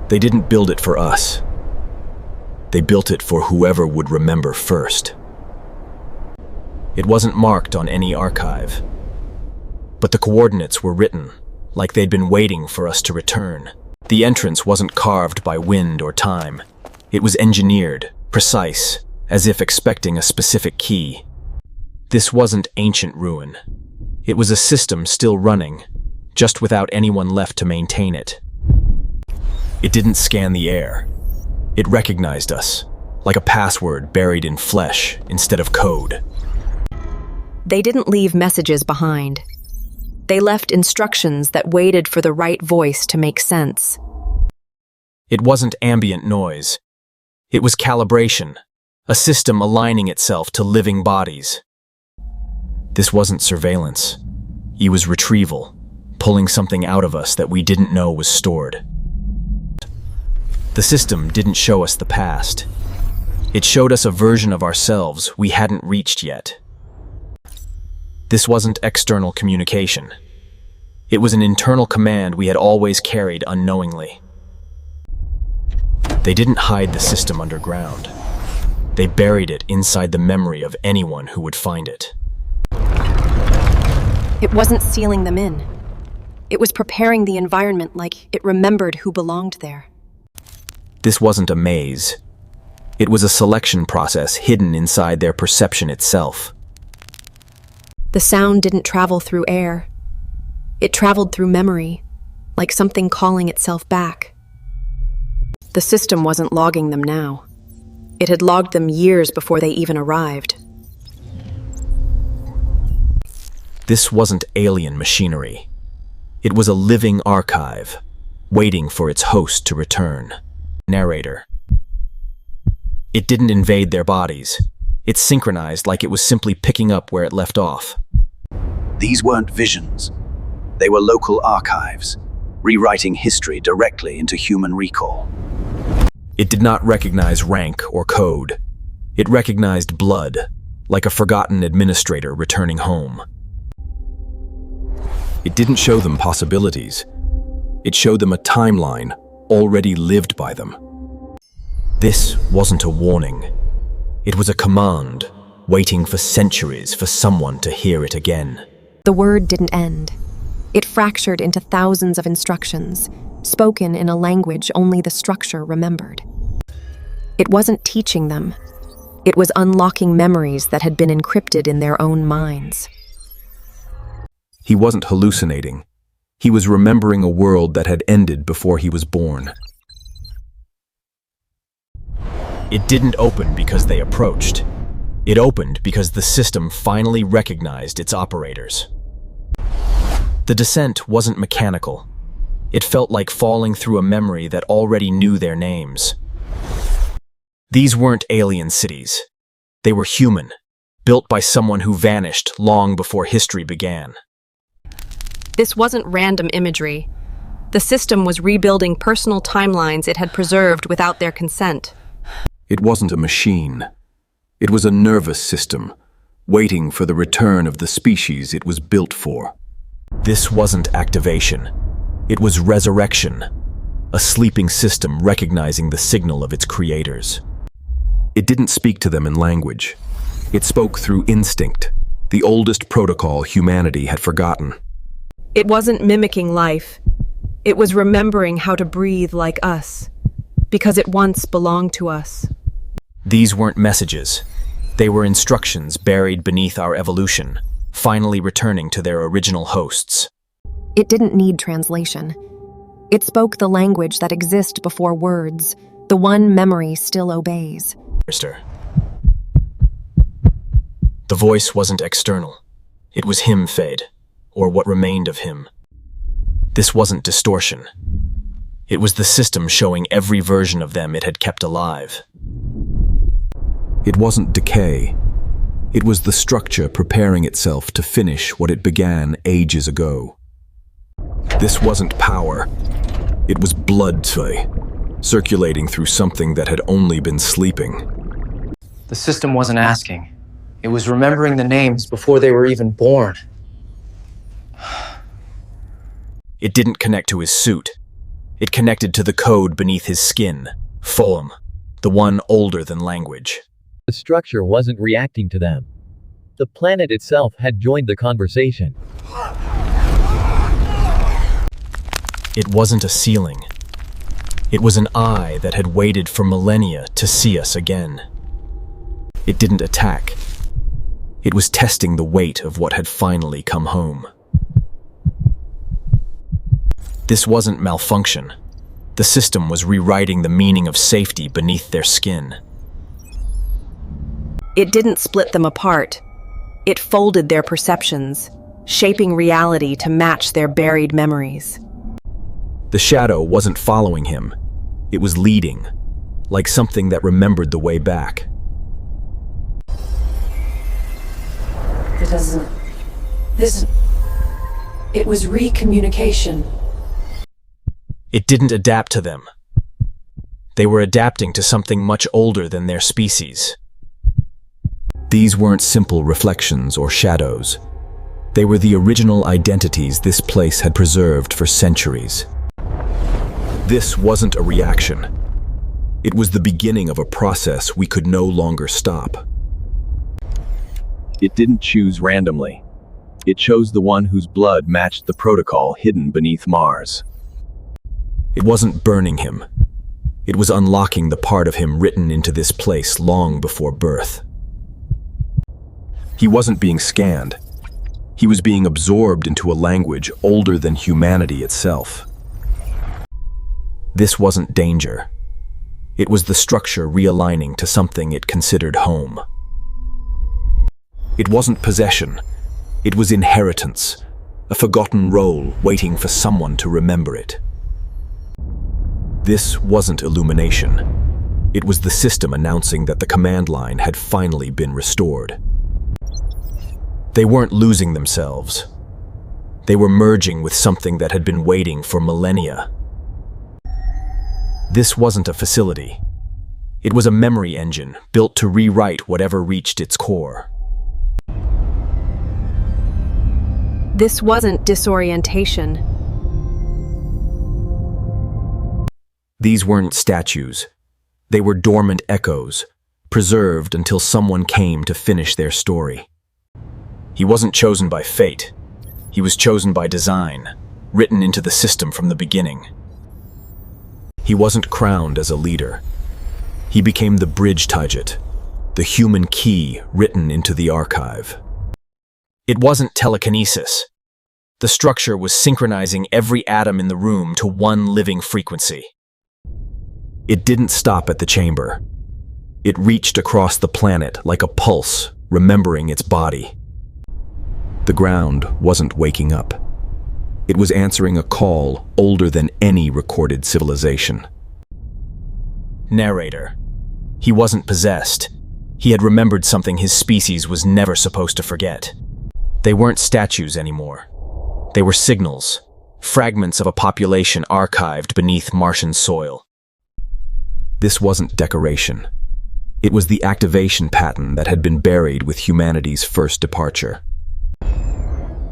They didn't build it for us. They built it for whoever would remember first. It wasn't marked on any archive, but the coordinates were written, like they'd been waiting for us to return. The entrance wasn't carved by wind or time. It was engineered, precise, as if expecting a specific key. This wasn't ancient ruin. It was a system still running, just without anyone left to maintain it. It didn't scan the air. It recognized us, like a password buried in flesh instead of code. They didn't leave messages behind. They left instructions that waited for the right voice to make sense. It wasn't ambient noise. It was calibration, a system aligning itself to living bodies. This wasn't surveillance. It was retrieval, pulling something out of us that we didn't know was stored. The system didn't show us the past. It showed us a version of ourselves we hadn't reached yet. This wasn't external communication. It was an internal command we had always carried unknowingly. They didn't hide the system underground. They buried it inside the memory of anyone who would find it. It wasn't sealing them in. It was preparing the environment like it remembered who belonged there. This wasn't a maze. It was a selection process hidden inside their perception itself. The sound didn't travel through air. It traveled through memory, like something calling itself back. The system wasn't logging them now. It had logged them years before they even arrived. This wasn't alien machinery. It was a living archive, waiting for its host to return. Narrator. It didn't invade their bodies. It synchronized like it was simply picking up where it left off. These weren't visions. They were local archives, rewriting history directly into human recall. It did not recognize rank or code. It recognized blood, like a forgotten administrator returning home. It didn't show them possibilities. It showed them a timeline already lived by them. This wasn't a warning. It was a command, waiting for centuries for someone to hear it again. The word didn't end. It fractured into thousands of instructions, spoken in a language only the structure remembered. It wasn't teaching them. It was unlocking memories that had been encrypted in their own minds. He wasn't hallucinating. He was remembering a world that had ended before he was born. It didn't open because they approached. It opened because the system finally recognized its operators. The descent wasn't mechanical. It felt like falling through a memory that already knew their names. These weren't alien cities. They were human, built by someone who vanished long before history began. This wasn't random imagery. The system was rebuilding personal timelines it had preserved without their consent. It wasn't a machine. It was a nervous system, waiting for the return of the species it was built for. This wasn't activation. It was resurrection, a sleeping system recognizing the signal of its creators. It didn't speak to them in language. It spoke through instinct, the oldest protocol humanity had forgotten. It wasn't mimicking life. It was remembering how to breathe like us, because it once belonged to us. These weren't messages. They were instructions buried beneath our evolution, finally returning to their original hosts. It didn't need translation. It spoke the language that exists before words, the one memory still obeys. The voice wasn't external. It was him, Fade, or what remained of him. This wasn't distortion. It was the system showing every version of them it had kept alive. It wasn't decay. It was the structure preparing itself to finish what it began ages ago. This wasn't power. It was blood, circulating through something that had only been sleeping. The system wasn't asking. It was remembering the names before they were even born. It didn't connect to his suit. It connected to the code beneath his skin, Fulham, the one older than language. The structure wasn't reacting to them. The planet itself had joined the conversation. It wasn't a ceiling. It was an eye that had waited for millennia to see us again. It didn't attack. It was testing the weight of what had finally come home. This wasn't malfunction. The system was rewriting the meaning of safety beneath their skin. It didn't split them apart. It folded their perceptions, shaping reality to match their buried memories. The shadow wasn't following him. It was leading, like something that remembered the way back. It was recommunication. It didn't adapt to them. They were adapting to something much older than their species. These weren't simple reflections or shadows. They were the original identities this place had preserved for centuries. This wasn't a reaction. It was the beginning of a process we could no longer stop. It didn't choose randomly. It chose the one whose blood matched the protocol hidden beneath Mars. It wasn't burning him. It was unlocking the part of him written into this place long before birth. He wasn't being scanned. He was being absorbed into a language older than humanity itself. This wasn't danger. It was the structure realigning to something it considered home. It wasn't possession. It was inheritance, a forgotten role waiting for someone to remember it. This wasn't illumination. It was the system announcing that the command line had finally been restored. They weren't losing themselves. They were merging with something that had been waiting for millennia. This wasn't a facility. It was a memory engine built to rewrite whatever reached its core. This wasn't disorientation. These weren't statues. They were dormant echoes, preserved until someone came to finish their story. He wasn't chosen by fate. He was chosen by design, written into the system from the beginning. He wasn't crowned as a leader. He became the bridge Taijit, the human key written into the archive. It wasn't telekinesis. The structure was synchronizing every atom in the room to one living frequency. It didn't stop at the chamber. It reached across the planet like a pulse, remembering its body. The ground wasn't waking up. It was answering a call older than any recorded civilization. Narrator. He wasn't possessed. He had remembered something his species was never supposed to forget. They weren't statues anymore. They were signals, fragments of a population archived beneath Martian soil. This wasn't decoration. It was the activation pattern that had been buried with humanity's first departure.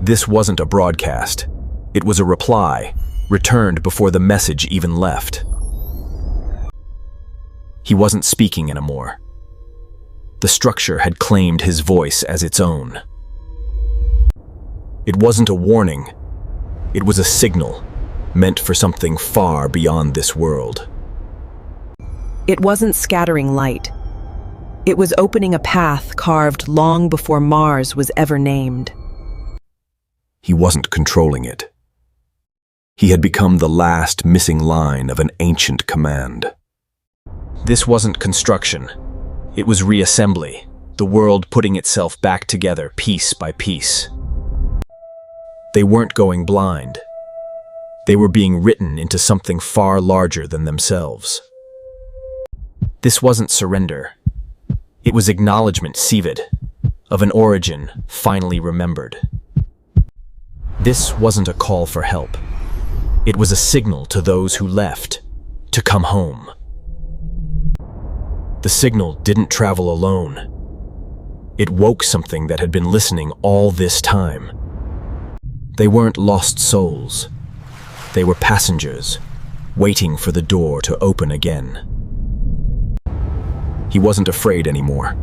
This wasn't a broadcast. It was a reply, returned before the message even left. He wasn't speaking anymore. The structure had claimed his voice as its own. It wasn't a warning. It was a signal, meant for something far beyond this world. It wasn't scattering light. It was opening a path carved long before Mars was ever named. He wasn't controlling it. He had become the last missing line of an ancient command. This wasn't construction. It was reassembly, the world putting itself back together piece by piece. They weren't going blind. They were being written into something far larger than themselves. This wasn't surrender. It was acknowledgement severed, of an origin finally remembered. This wasn't a call for help. It was a signal to those who left, to come home. The signal didn't travel alone. It woke something that had been listening all this time. They weren't lost souls. They were passengers, waiting for the door to open again. He wasn't afraid anymore.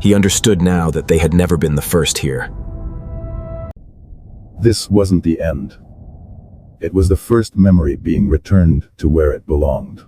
He understood now that they had never been the first here. This wasn't the end. It was the first memory being returned to where it belonged.